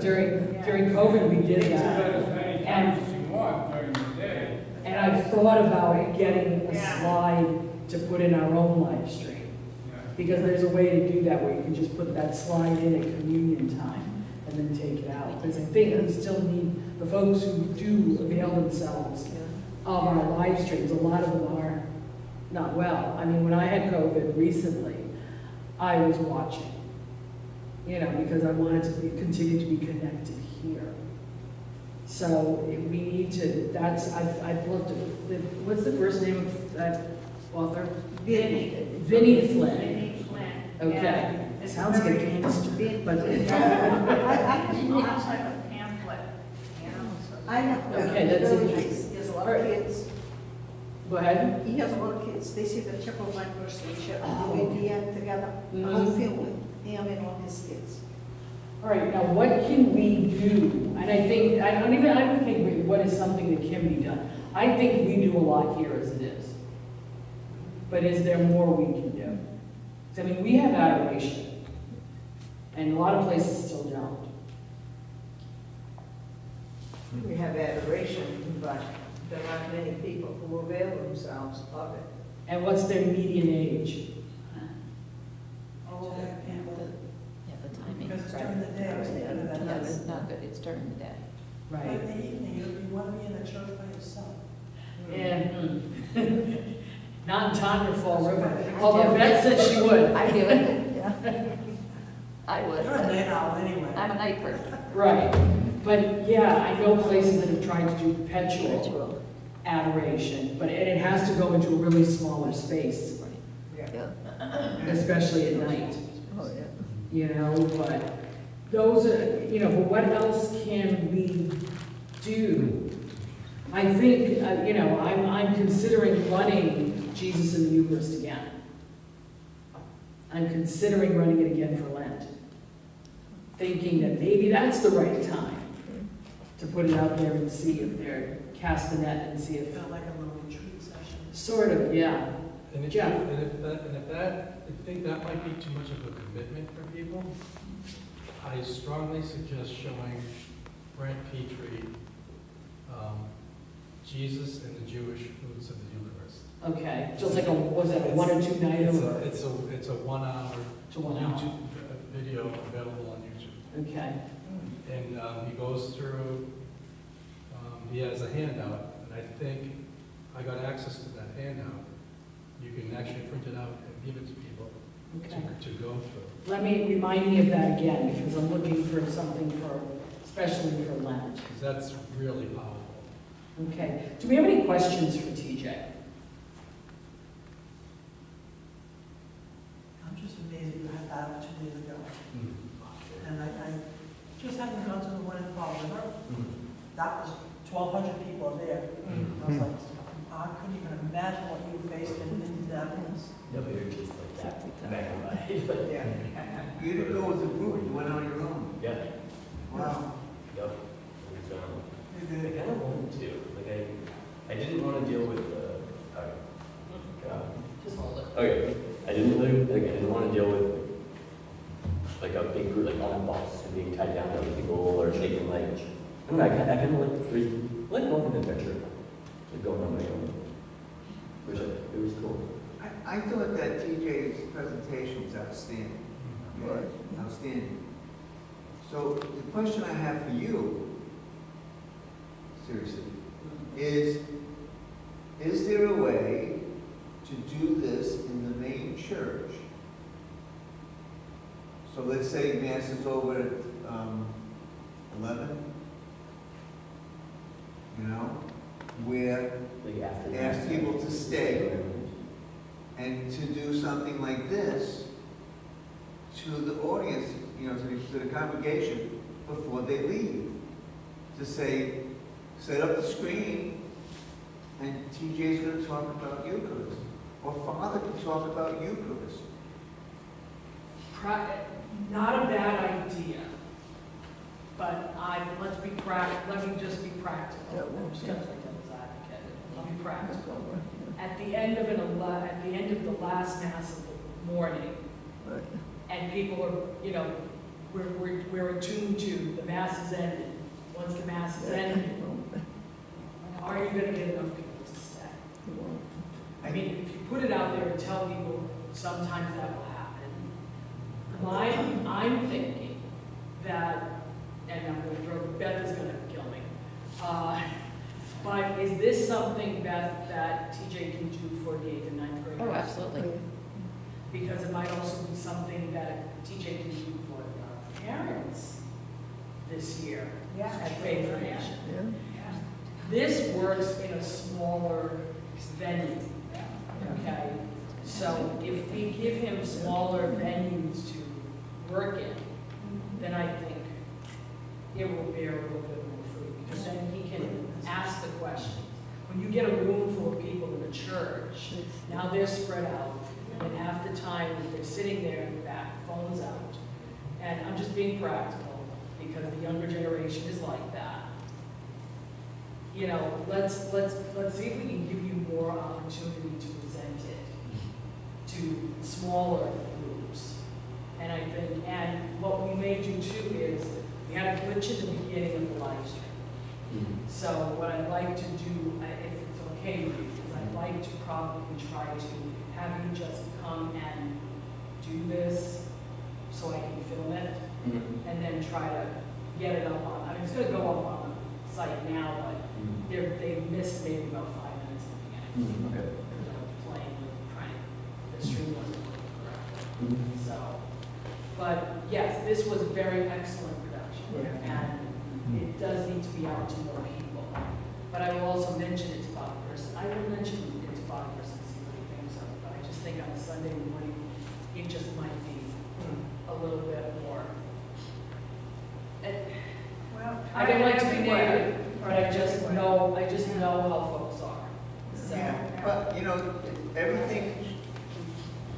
During COVID, we did You can do that that. as many times as you want during the day. And I've thought about getting a slide to put in our own live stream. Yeah. Because there's a way to do that where you can just put that slide in at communion time and then take it out. Because I think we still need the folks who do avail themselves of our live streams. A lot of them are not well. I mean, when I had COVID recently, I was watching, you know, because I wanted to continue to be connected here. So we need to, I'd love to, what's the first name of that author? Vinnie Flynn. Vinnie Flynn. Okay. Sounds like a gangster, but. It's like a pamphlet, you know. So I know. Okay, that's Really interesting. nice. He has a lot of kids. Go ahead. He has a lot of kids. They see the Chapel Vipers, they share Oh. the DVD together, the whole family, him and all his kids. All right, now what can we do? And I don't think what is something that can be done. I think we do a lot here as it is. But is there more we can do? 'Cause, I mean, we have adoration, and a lot of places still don't. We have adoration, but there aren't many people who avail themselves of it. And what's their median age? Oh, Yeah, the timing. because it's during the day, it's the end of that Yeah, night. it's not good, it's during the day. But Right. in the evening, you want to be in the church by yourself. And, not in time to Fall River. Although Beth said she would. I do it, yeah. I would. You're a night owl anyway. I'm a night person. Right. But yeah, I know places that have tried to do perpetual Ritual. adoration, but and it has to go into a really smaller space, Yeah. especially at night. Oh, yeah. You know, but those are, you know, but what else can we do? I think, you know, I'm considering running Jesus in the Eucharist again. I'm considering running it again for Lent. Thinking that maybe that's the right time to put it out there and see if they're, cast the net and see if, Felt like a little retreat session. sort of, yeah. And if, Jeff? I think that might be too much of a commitment for people, I strongly suggest showing Brent Petrie, Jesus and the Jewish roots of the Eucharist. Okay, just like was it a 1 or 2 night or? It's a 1 hour To 1 hour. YouTube video available on YouTube. Okay. And he goes through, he has a handout, and I think I got access to that handout. You can actually print it out and give it to people Okay. to go through. Let me remind me of that again, because I'm looking for something for, especially for Lent. Because that's really powerful. Okay. Do we have any questions for TJ? I'm just amazed you had that opportunity to go. And I just happened to go to the one in Fall River. That was 1,200 people there. I was like, I couldn't even imagine what you faced in Indianapolis. No, we were just like that. But Yeah. You didn't go with a group, you went on your own. yeah. Wow. Yep. It was, You I did. kind of wanted to. Like I didn't want to deal with the. Just hold it. Okay. I didn't want to deal with like a big group, like on a bus and being tied down to other people or shaking legs. I don't know. I kind of like going on an adventure, like going on my own, which it was cool. I thought that TJ's presentation was outstanding. Right. Outstanding. So the question I have for you, seriously, is there a way to do this in the main church? So let's say Mass is over at 11, you know, where Like after ask people to stay and to do something like this to the audience, you know, to the congregation before they leave. To say, set up the screen and TJ's going to talk about Eucharist. Or Father can talk about Eucharist. Not a bad idea, but let me just be practical. I'm just gonna play devil's advocate. I'll be practical. At the end of the last Mass of the morning, and people are, you know, we're attuned to the Mass is ended. Once the Mass is ended, are you gonna get enough people to stay? I mean, if you put it out there and tell people, sometimes that will happen. I'm thinking that, and I'm going to throw, Beth is going to kill me. But is this something, Beth, that TJ can do for the 8th and 9th graders? Oh, absolutely. Because it might also be something that TJ can do for the parents this year at Faith Nation. This works in a smaller venue, okay? So if we give him smaller venues to work in, then I think it will bear a little bit more fruit, because then he can ask the questions. When you get a room full of people in a church, now they're spread out, and half the time they're sitting there in the back, phones out. And I'm just being practical, because the younger generation is like that. You know, let's see if we can give you more opportunity to present it to smaller groups. And I think, and what we may do too is, we had a glitch in the beginning of the live stream. So what I'd like to do, if it's okay with you, is I'd like to probably try to have you just come and do this so I can film it, and then try to get it up on, I mean, it's gonna go up on the site now, but they've missed maybe about 5 minutes of the beginning. Okay. Playing with, the stream wasn't working correctly. So, but yes, this was a very excellent production, and it does need to be out to more people. But I will also mention it to Father Person. I will mention it to Father Person to see what he thinks of it, but I just think on a Sunday morning, it just might be a little bit more. Well, I don't like to be negative, but I just know how folks are. So. Yeah, but you know, everything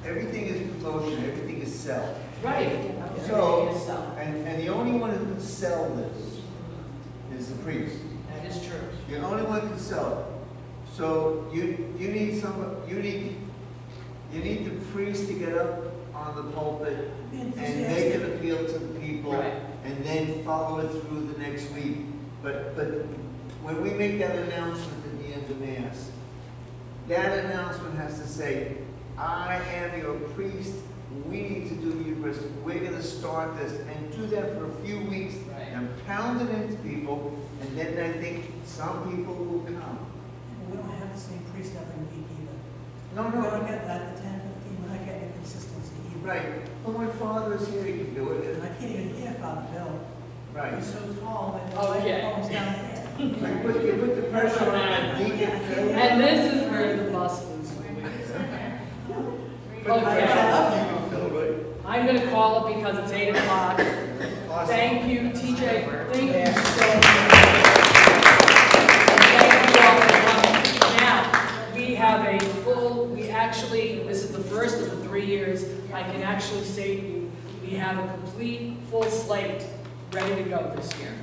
is promotion, everything is sell. Right. So, Everything is self. and the only one who can sell this is the priest. That is true. The only one can sell it. So you need the priest to get up on the pulpit and make an appeal to the people, Right. and then follow it through the next week. But when we make that announcement at the end of Mass, that announcement has to say, I am your priest we need to do the Eucharistic. We're gonna start this and do that for a few weeks and pound it into people, and then I think some people will come. We don't have the same priest every week either. No, We no, don't get that, the 10, 15, we're not getting consistency either. right. But my father is here, he can do it. And I can't even hear Father Bill. Right. He's so tall that the Okay. microphone's down here. You put the pressure on that deacon. And this is where the bus is. Okay. I'm gonna call it because it's 8 o'clock. Thank you, TJ, thank you so much. Thank you all for coming. Now, we have a full, this is the first of the 3 years. I can actually say to you, we have a complete, full slate ready to go this year.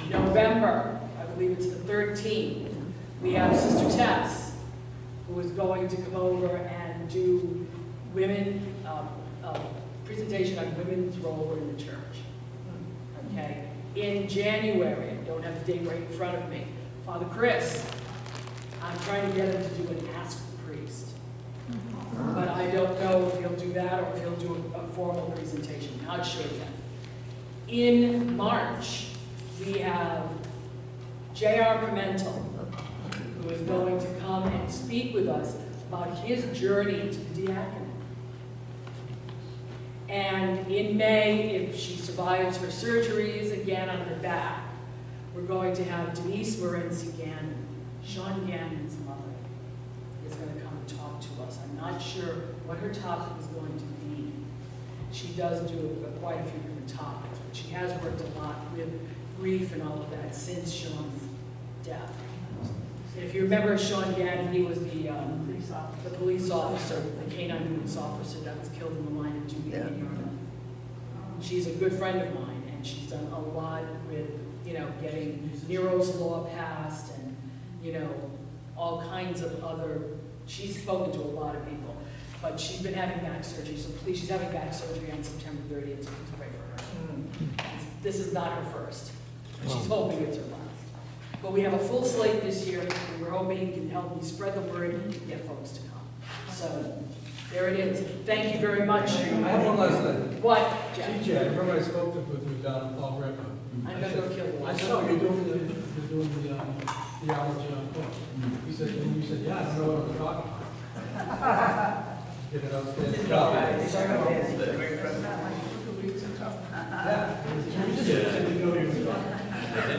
November, I believe it's the 13th, we have Sister Tess, who is going to come over and do presentation on women's role in the church. Okay? In January, I don't have the date right in front of me, Father Chris, I'm trying to get him to do an Ask the Priest. But I don't know if he'll do that or if he'll do a formal presentation, not sure yet. In March, we have J.R. Pimentel, who is going to come and speak with us about his journey to the diaconate. And in May, if she survives her surgeries again on her back, we're going to have Denise Morency Gannon, Sean Gannon's mother, is going to come and talk to us. I'm not sure what her topic is going to be. She does do quite a few different topics, but she has worked a lot with grief and all of that since Sean's death. If you remember Sean Gannon, he was the police officer, the canine police officer that was killed in the line of duty in Europe. She's a good friend of mine, and she's done a lot with, getting Nero's Law passed and, all kinds of other, she's spoken to a lot of people, but she's been having back surgery, so please, she's having back surgery on September 30th, so please pray for her. This is not her first, and she's hoping it's her last. But we have a full slate this year, and we're hoping you can help me spread the word and get folks to come. So, there it is. Thank you very much. I have one last thing. What, Jeff? TJ, I remember I spoke with you down in Fall River. I'm gonna go kill the I one. saw you're doing the Theology Uncorked. You said, yeah, I don't know what I'm talking about. Get it upstairs.